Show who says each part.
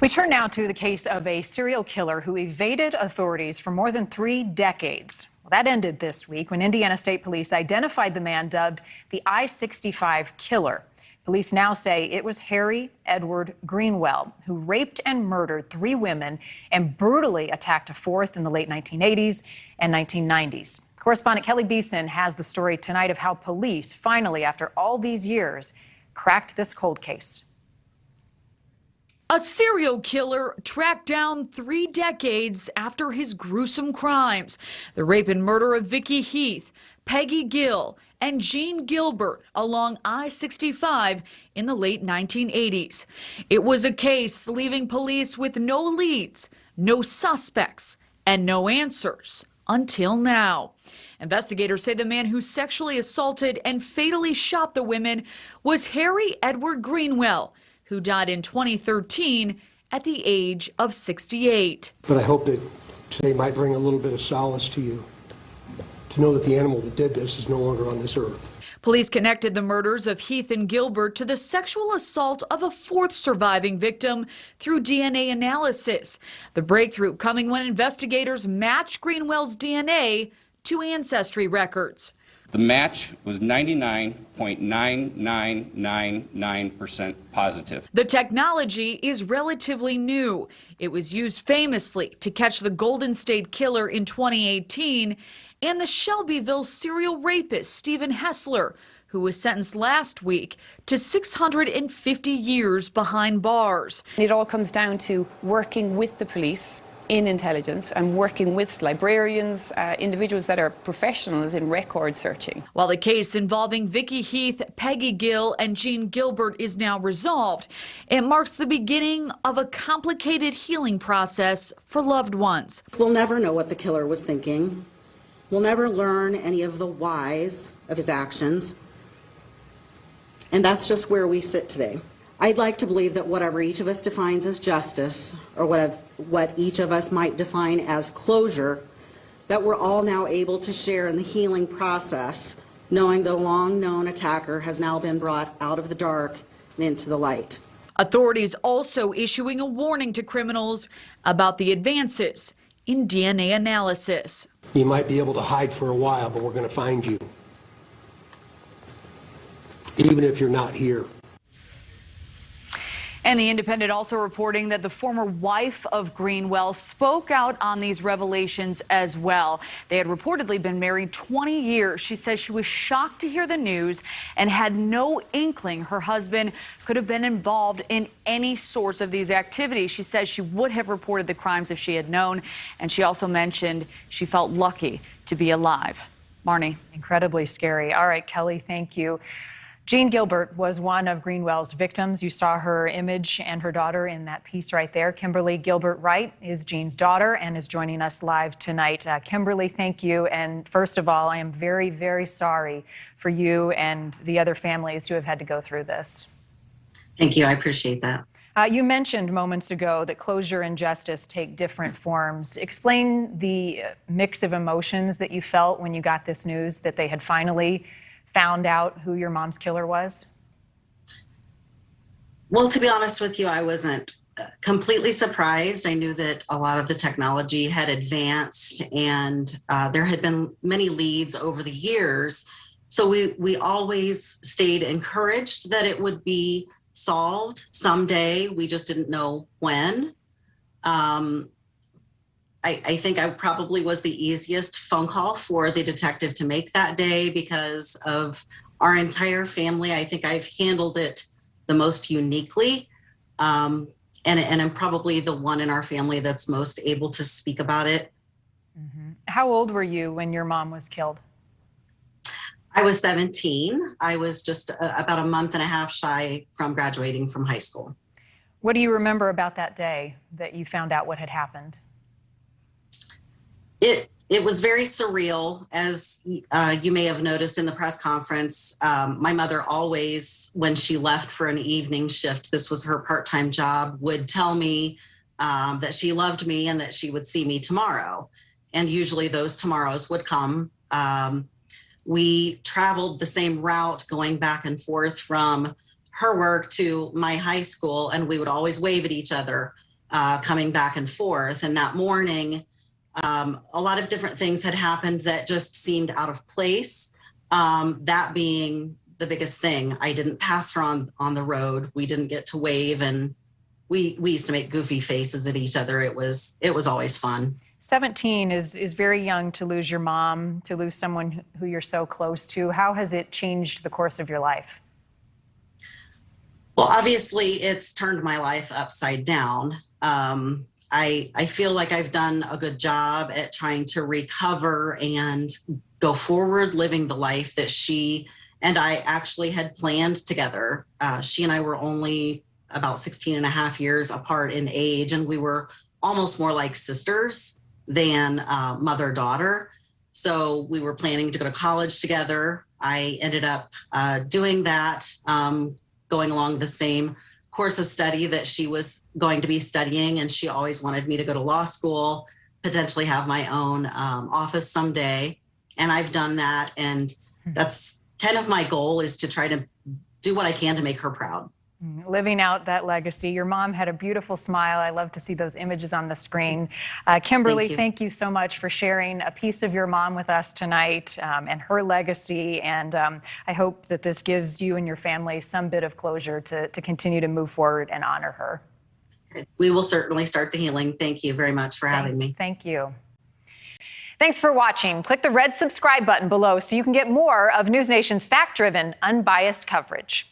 Speaker 1: We turn now to the case of a serial killer who evaded authorities for more than 3 decades. Well, that ended this week when Indiana State Police identified the man dubbed the I-65 killer. Police now say it was Harry Edward Greenwell, who raped and murdered 3 women and brutally attacked a 4th in the late 1980s and 1990s. Correspondent Kelly Beeson has the story tonight of how police finally, after all these years, cracked this cold case.
Speaker 2: A serial killer tracked down 3 decades after his gruesome crimes. The rape and murder of Vicki Heath, Peggy Gill, and Jean Gilbert along I-65 in the late 1980s. It was a case leaving police with no leads, no suspects, and no answers until now. Investigators say the man who sexually assaulted and fatally shot the women was Harry Edward Greenwell, who died in 2013 at the age of 68.
Speaker 3: But I hope that today might bring a little bit of solace to you, to know that the animal that did this is no longer on this earth.
Speaker 2: Police connected the murders of Heath and Gilbert to the sexual assault of a 4th surviving victim through DNA analysis. The breakthrough coming when investigators matched Greenwell's DNA to ancestry records.
Speaker 4: The match was 99.9999% positive.
Speaker 2: The technology is relatively new. It was used famously to catch the Golden State Killer in 2018 and the Shelbyville serial rapist Stephen Hessler, who was sentenced last week to 650 years behind bars.
Speaker 5: It all comes down to working with the police in intelligence and working with librarians, individuals that are professionals in record searching.
Speaker 2: While the case involving Vicki Heath, Peggy Gill, and Jean Gilbert is now resolved, it marks the beginning of a complicated healing process for loved ones.
Speaker 6: We'll never know what the killer was thinking. We'll never learn any of the whys of his actions. And that's just where we sit today. I'd like to believe that whatever each of us defines as justice, or what each of us might define as closure, that we're all now able to share in the healing process, knowing the long-known attacker has now been brought out of the dark and into the light.
Speaker 2: Authorities also issuing a warning to criminals about the advances in DNA analysis.
Speaker 3: You might be able to hide for a while, but we're going to find you, even if you're not here.
Speaker 2: And the Independent also reporting that the former wife of Greenwell spoke out on these revelations as well. They had reportedly been married 20 years. She says she was shocked to hear the news and had no inkling her husband could have been involved in any sorts of these activities. She says she would have reported the crimes if she had known. And she also mentioned she felt lucky to be alive. Marnie.
Speaker 1: Incredibly scary. All right, Kelly, thank you. Jean Gilbert was one of Greenwell's victims. You saw her image and her daughter in that piece right there. Kimberly Gilbert Wright is Jean's daughter and is joining us live tonight. Kimberly, thank you. And first of all, I am very, very sorry for you and the other families who have had to go through this.
Speaker 7: Thank you. I appreciate that.
Speaker 1: You mentioned moments ago that closure and justice take different forms. Explain the mix of emotions that you felt when you got this news that they had finally found out who your mom's killer was?
Speaker 7: Well, to be honest with you, I wasn't completely surprised. I knew that a lot of the technology had advanced and there had been many leads over the years. So we always stayed encouraged that it would be solved someday. We just didn't know when. I think I probably was the easiest phone call for the detective to make that day because of our entire family. I think I've handled it the most uniquely. And I'm probably the one in our family that's most able to speak about it.
Speaker 1: Mm-hmm. How old were you when your mom was killed?
Speaker 7: I was 17. I was just about a month and a half shy from graduating from high school.
Speaker 1: What do you remember about that day that you found out what had happened?
Speaker 7: It was very surreal, as you may have noticed in the press conference. My mother always, when she left for an evening shift, this was her part-time job, would tell me that she loved me and that she would see me tomorrow. And usually those tomorrows would come. We traveled the same route going back and forth from her work to my high school, and we would always wave at each other coming back and forth. And that morning, a lot of different things had happened that just seemed out of place. That being the biggest thing. I didn't pass her on the road. We didn't get to wave, and we used to make goofy faces at each other. It was always fun.
Speaker 1: 17 is very young to lose your mom, to lose someone who you're so close to. How has it changed the course of your life?
Speaker 7: Well, obviously, it's turned my life upside down. I feel like I've done a good job at trying to recover and go forward, living the life that she and I actually had planned together. She and I were only about 16 and a half years apart in age, and we were almost more like sisters than mother-daughter. So we were planning to go to college together. I ended up doing that, going along the same course of study that she was going to be studying, and she always wanted me to go to law school, potentially have my own office someday. And I've done that, and that's kind of my goal, is to try to do what I can to make her proud.
Speaker 1: Living out that legacy. Your mom had a beautiful smile. I love to see those images on the screen. Kimberly, thank you so much for sharing a piece of your mom with us tonight, and her legacy. And I hope that this gives you and your family some bit of closure to continue to move forward and honor her.
Speaker 7: We will certainly start the healing. Thank you very much for having me.
Speaker 1: Thank you. Thanks for watching. Click the red subscribe button below so you can get more of NewsNation's fact-driven, unbiased coverage.